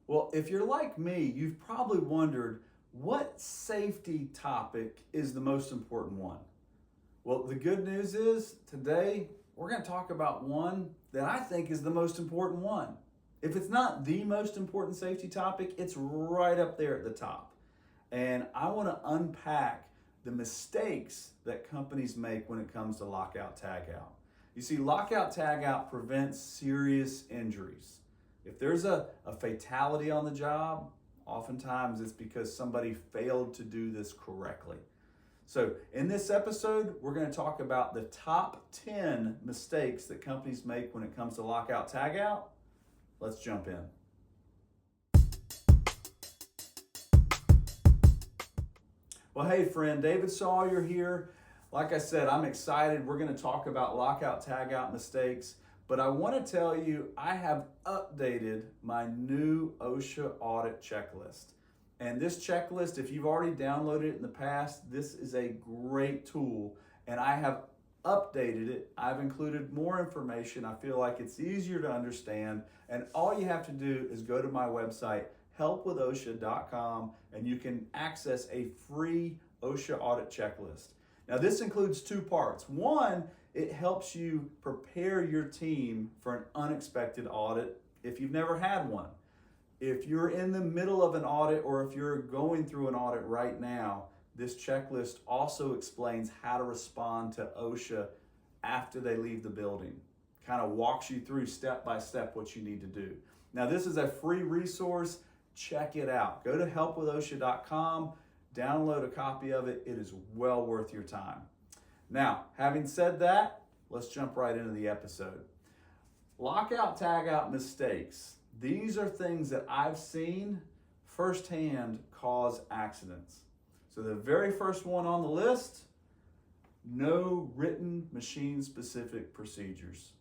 Well, if you're like me, you've probably wondered what safety topic is the most important one. Well, the good news is today we're going to talk about one that I think is the most important one. If it's not the most important safety topic, it's right up there at the top. And I want to unpack the mistakes that companies make when it comes to lockout tagout. You see, lockout tagout prevents serious injuries. If there's a fatality on the job, oftentimes it's because somebody failed to do this correctly. So in this episode, we're going to talk about the top 10 mistakes that companies make when it comes to lockout tagout. Let's jump in. Well, hey friend, David Sawyer here. Like I said, I'm excited. We're going to talk about lockout tagout mistakes, but I want to tell you I have updated my new OSHA audit checklist. And this checklist, if you've already downloaded it in the past, this is a great tool, and I have updated it. I've included more information. I feel like it's easier to understand, and all you have to do is go to my website, helpwithosha.com, and you can access a free OSHA audit checklist. Now, this includes two parts. One, it helps you prepare your team for an unexpected audit if you've never had one. If you're in the middle of an audit or if you're going through an audit right now, this checklist also explains how to respond to OSHA after they leave the building. Kind of walks you through step by step what you need to do. Now, this is a free resource. Check it out. Go to helpwithosha.com, download a copy of it. It is well worth your time. Now, having said that, let's jump right into the episode. Lockout tagout mistakes. These are things that I've seen firsthand cause accidents. So the very first one on the list, no written machine-specific procedures.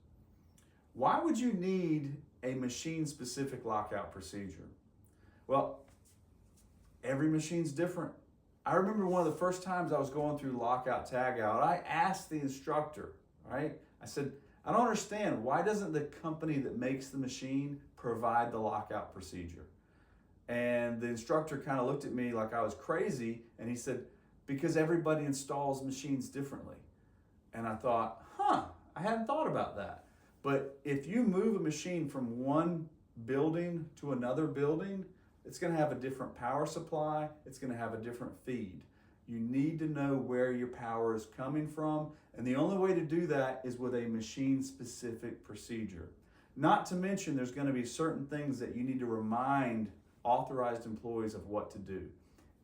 Why would you need a machine-specific lockout procedure? Well, every machine's different. I remember one of the first times I was going through lockout tagout, I asked the instructor, right? I said, I don't understand, why doesn't the company that makes the machine provide the lockout procedure? And the instructor kind of looked at me like I was crazy, and he said, because everybody installs machines differently. And I thought, I hadn't thought about that. But if you move a machine from one building to another building, it's going to have a different power supply, it's going to have a different feed. You need to know where your power is coming from, and the only way to do that is with a machine-specific procedure. Not to mention there's going to be certain things that you need to remind authorized employees of what to do.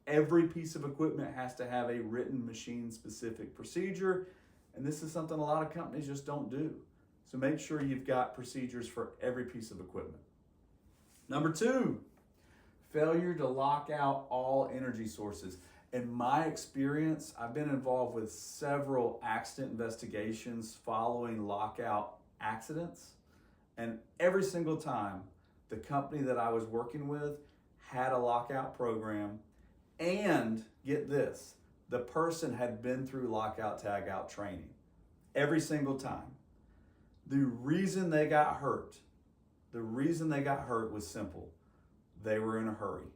Every piece of equipment has to have a written machine-specific procedure, and this is something a lot of companies just don't do. So make sure you've got procedures for every piece of equipment. Number 2, failure to lock out all energy sources. In my experience, I've been involved with several accident investigations following lockout accidents, and every single time the company that I was working with had a lockout program, and get this, the person had been through lockout tagout training every single time. The reason they got hurt was simple. They were in a hurry.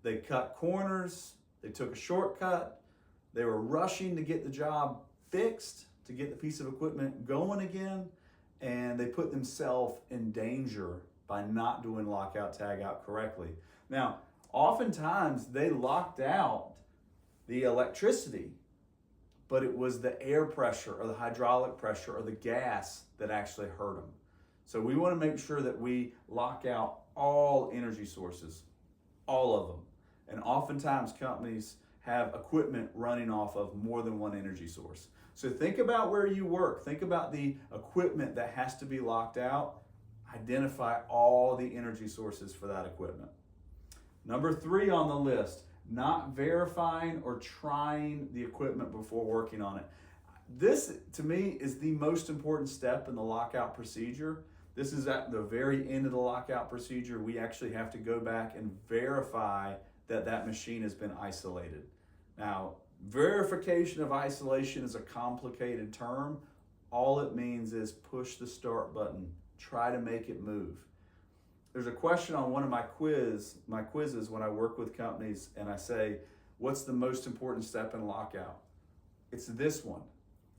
They cut corners, they took a shortcut, they were rushing to get the job fixed, to get the piece of equipment going again, and they put themselves in danger by not doing lockout tagout correctly. Now, oftentimes they locked out the electricity, but it was the air pressure or the hydraulic pressure or the gas that actually hurt them. So we want to make sure that we lock out all energy sources, all of them. And oftentimes companies have equipment running off of more than one energy source. So think about where you work. Think about the equipment that has to be locked out. Identify all the energy sources for that equipment. Number 3 on the list, not verifying or trying the equipment before working on it. This, to me, is the most important step in the lockout procedure. This is at the very end of the lockout procedure. We actually have to go back and verify that that machine has been isolated. Now, verification of isolation is a complicated term. All it means is push the start button, try to make it move. there's a question on one of my quizzes when I work with companies, and I say, what's the most important step in lockout? It's this one.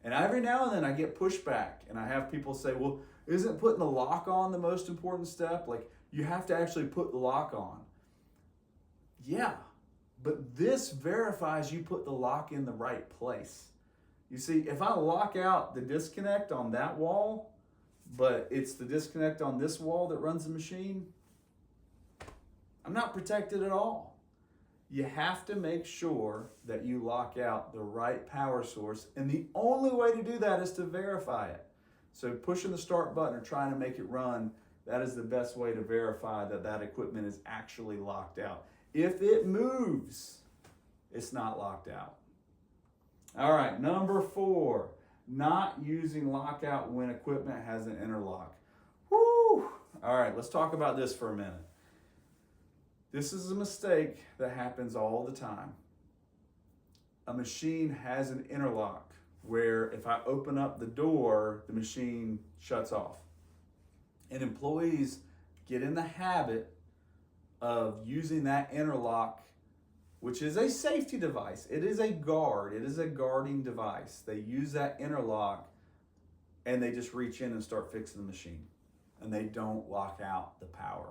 And every now and then I get pushback, and I have people say, well, isn't putting the lock on the most important step? Like, you have to actually put the lock on. Yeah, but this verifies you put the lock in the right place. You see, if I lock out the disconnect on that wall, but it's the disconnect on this wall that runs the machine, I'm not protected at all. You have to make sure that you lock out the right power source, and the only way to do that is to verify it. So pushing the start button or trying to make it run, that is the best way to verify that that equipment is actually locked out. If it moves, it's not locked out. All right, number 4, not using lockout when equipment has an interlock. Woo! All right, let's talk about this for a minute. This is a mistake that happens all the time. A machine has an interlock where if I open up the door, the machine shuts off. And employees get in the habit of using that interlock, which is a safety device. It is a guard. It is a guarding device. They use that interlock and they just reach in and start fixing the machine. And they don't lock out the power.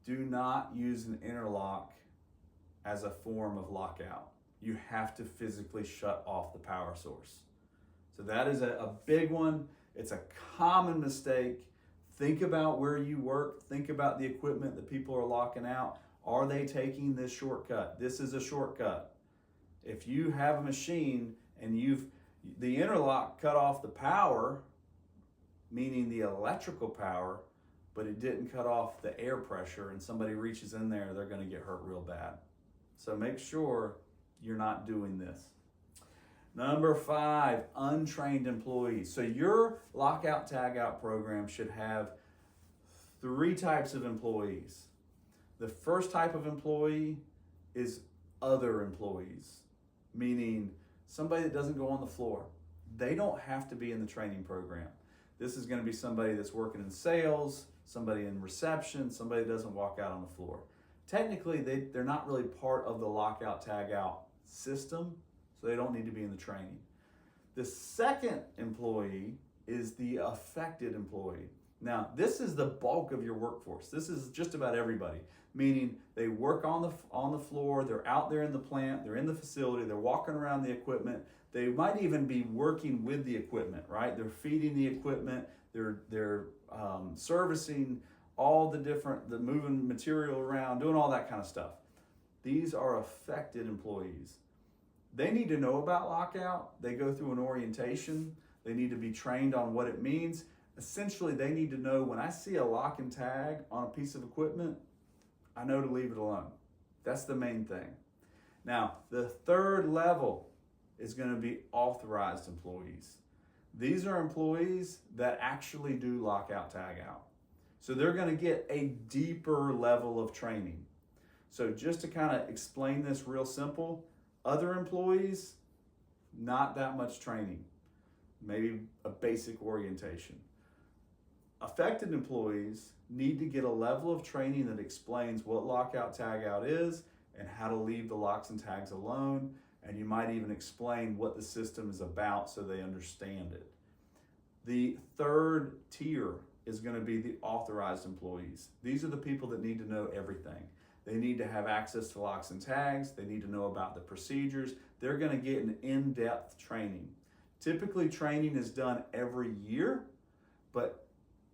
Do not use an interlock as a form of lockout. You have to physically shut off the power source. So that is a big one. It's a common mistake. Think about where you work. Think about the equipment that people are locking out. Are they taking this shortcut? This is a shortcut. If you have a machine and the interlock cut off the power, meaning the electrical power, but it didn't cut off the air pressure, and somebody reaches in there, they're going to get hurt real bad. So make sure you're not doing this. Number 5, untrained employees. So your lockout tagout program should have 3 types of employees. The first type of employee is other employees, meaning somebody that doesn't go on the floor. They don't have to be in the training program. This is going to be somebody that's working in sales, somebody in reception, somebody that doesn't walk out on the floor. Technically, they're not really part of the lockout tagout system, so they don't need to be in the training. The second employee is the affected employee. Now, this is the bulk of your workforce. This is just about everybody, meaning they work on the floor, they're out there in the plant, they're in the facility, they're walking around the equipment. They might even be working with the equipment, right? They're feeding the equipment, they're servicing all the moving material around, doing all that kind of stuff. These are affected employees. They need to know about lockout. They go through an orientation. They need to be trained on what it means. Essentially, they need to know when I see a lock and tag on a piece of equipment, I know to leave it alone. That's the main thing. Now, the third level is going to be authorized employees. These are employees that actually do lockout tagout. So they're going to get a deeper level of training. So just to kind of explain this real simple, other employees, not that much training, maybe a basic orientation. Affected employees need to get a level of training that explains what lockout tagout is and how to leave the locks and tags alone, and you might even explain what the system is about so they understand it. The third tier is going to be the authorized employees. These are the people that need to know everything. They need to have access to locks and tags. They need to know about the procedures. They're going to get an in-depth training. Typically, training is done every year, but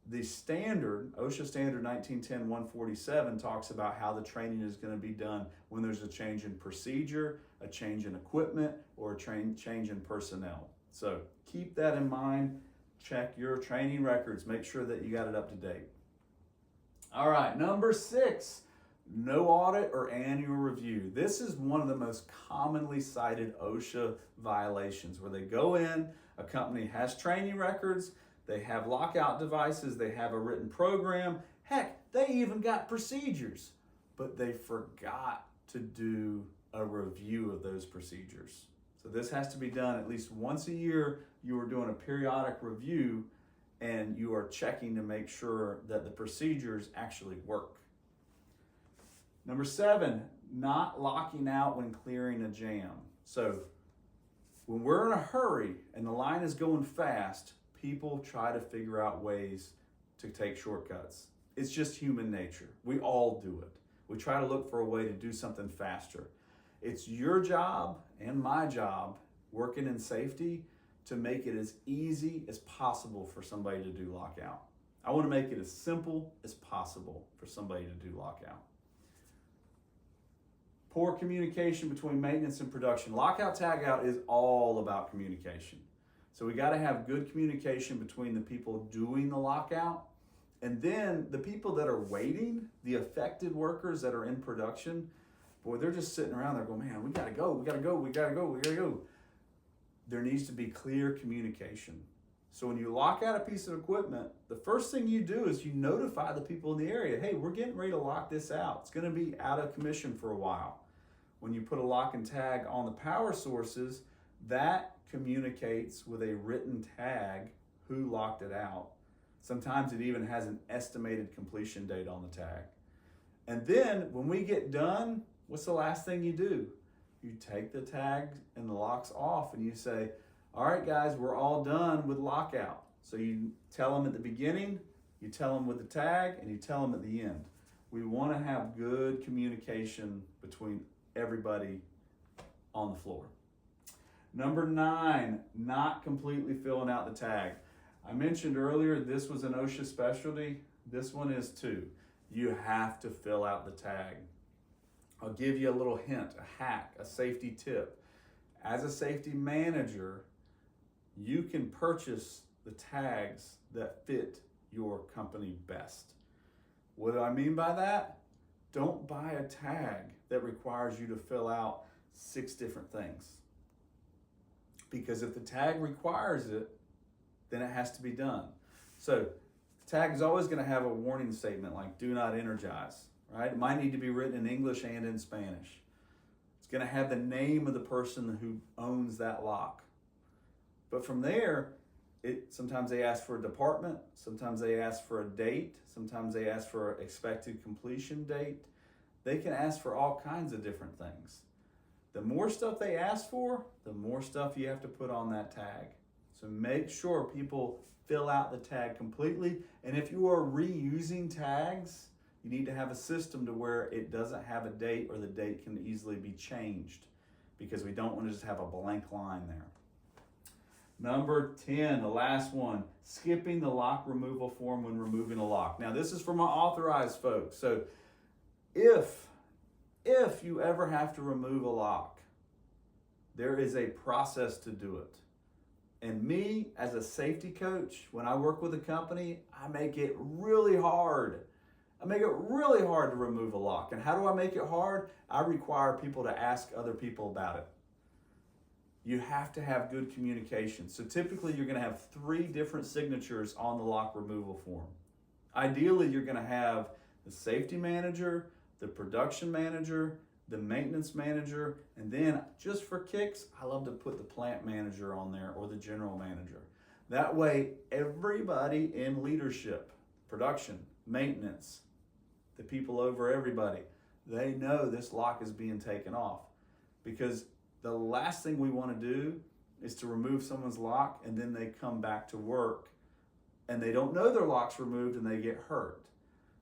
the standard, OSHA standard 1910-147 talks about how the training is going to be done when there's a change in procedure, a change in equipment, or a change in personnel. So keep that in mind. Check your training records. Make sure that you got it up to date. All right, number 6, no audit or annual review. This is one of the most commonly cited OSHA violations where they go in, a company has training records, they have lockout devices, they have a written program, heck, they even got procedures, but they forgot to do a review of those procedures. So this has to be done at least once a year. You are doing a periodic review, and you are checking to make sure that the procedures actually work. Number 7, not locking out when clearing a jam. So when we're in a hurry and the line is going fast, people try to figure out ways to take shortcuts. It's just human nature. We all do it. We try to look for a way to do something faster. It's your job and my job, working in safety, to make it as easy as possible for somebody to do lockout. I want to make it as simple as possible for somebody to do lockout. Poor communication between maintenance and production. Lockout tagout is all about communication. So we got to have good communication between the people doing the lockout and then the people that are waiting, the affected workers that are in production. Boy, they're just sitting around there going, man, we got to go, we got to go, we got to go, we got to go. There needs to be clear communication. So when you lock out a piece of equipment, the first thing you do is you notify the people in the area, hey, we're getting ready to lock this out. It's going to be out of commission for a while. When you put a lock and tag on the power sources, that communicates with a written tag who locked it out. Sometimes it even has an estimated completion date on the tag. And then when we get done, what's the last thing you do? You take the tag and the locks off and you say, all right, guys, we're all done with lockout. So you tell them at the beginning, you tell them with the tag, and you tell them at the end. We want to have good communication between everybody on the floor. Number 9, not completely filling out the tag. I mentioned earlier this was an OSHA specialty. This one is too. You have to fill out the tag. I'll give you a little hint, a hack, a safety tip. As a safety manager, you can purchase the tags that fit your company best. What do I mean by that? Don't buy a tag that requires you to fill out 6 different things. Because if the tag requires it, then it has to be done. So the tag is always going to have a warning statement like do not energize, right? It might need to be written in English and in Spanish. It's going to have the name of the person who owns that lock. But from there, sometimes they ask for a department, sometimes they ask for a date, sometimes they ask for an expected completion date. They can ask for all kinds of different things. The more stuff they ask for, the more stuff you have to put on that tag. So make sure people fill out the tag completely. And if you are reusing tags, you need to have a system to where it doesn't have a date or the date can easily be changed because we don't want to just have a blank line there. Number 10, the last one, skipping the lock removal form when removing a lock. Now this is for my authorized folks. So if you ever have to remove a lock, there is a process to do it. And me, as a safety coach, when I work with a company, I make it really hard. I make it really hard to remove a lock. And how do I make it hard? I require people to ask other people about it. You have to have good communication. So typically you're going to have 3 different signatures on the lock removal form. Ideally, you're going to have the safety manager, the production manager, the maintenance manager, and then just for kicks, I love to put the plant manager on there or the general manager. That way, everybody in leadership, production, maintenance, the people over everybody, they know this lock is being taken off. Because the last thing we want to do is to remove someone's lock and then they come back to work and they don't know their lock's removed and they get hurt.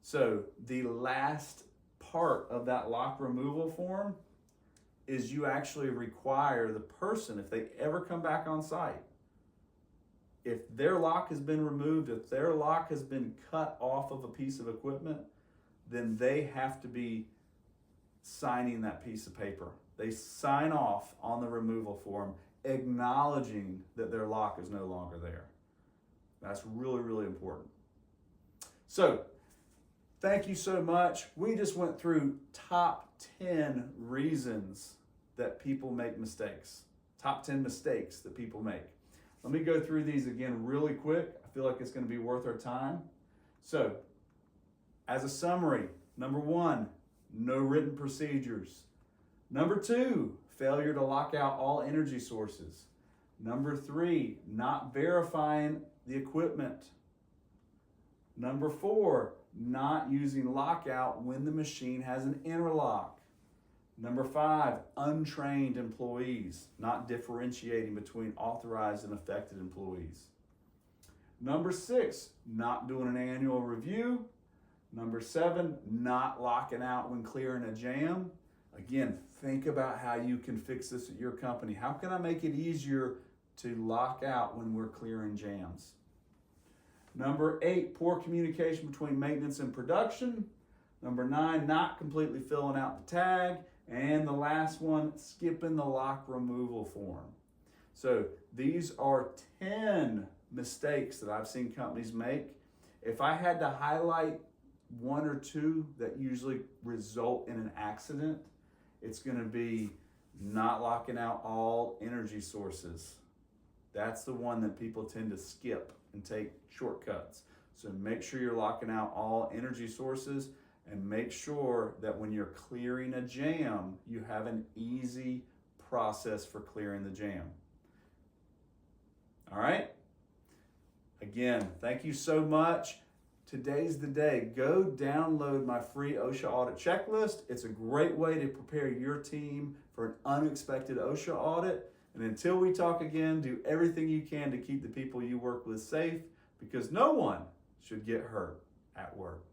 So the last part of that lock removal form is you actually require the person, if they ever come back on site, if their lock has been removed, if their lock has been cut off of a piece of equipment, then they have to be signing that piece of paper. They sign off on the removal form, acknowledging that their lock is no longer there. That's really, really important. So, thank you so much. We just went through top 10 reasons that people make mistakes. Top 10 mistakes that people make. Let me go through these again really quick. I feel like it's going to be worth our time. So, as a summary, number 1, no written procedures. Number 2, failure to lock out all energy sources. Number 3, not verifying the equipment Number 4, not using lockout when the machine has an interlock. Number 5, untrained employees, not differentiating between authorized and affected employees. Number 6, not doing an annual review. Number 7, not locking out when clearing a jam. Again, think about how you can fix this at your company. How can I make it easier to lock out when we're clearing jams? Number 8, poor communication between maintenance and production. Number 9, not completely filling out the tag. And the last one, skipping the lock removal form. So these are 10 mistakes that I've seen companies make. If I had to highlight 1 or 2 that usually result in an accident, it's going to be not locking out all energy sources. That's the one that people tend to skip and take shortcuts. So make sure you're locking out all energy sources, and make sure that when you're clearing a jam, you have an easy process for clearing the jam. All right? Again, thank you so much. Today's the day. Go download my free OSHA audit checklist. It's a great way to prepare your team for an unexpected OSHA audit. And until we talk again, do everything you can to keep the people you work with safe, because no one should get hurt at work.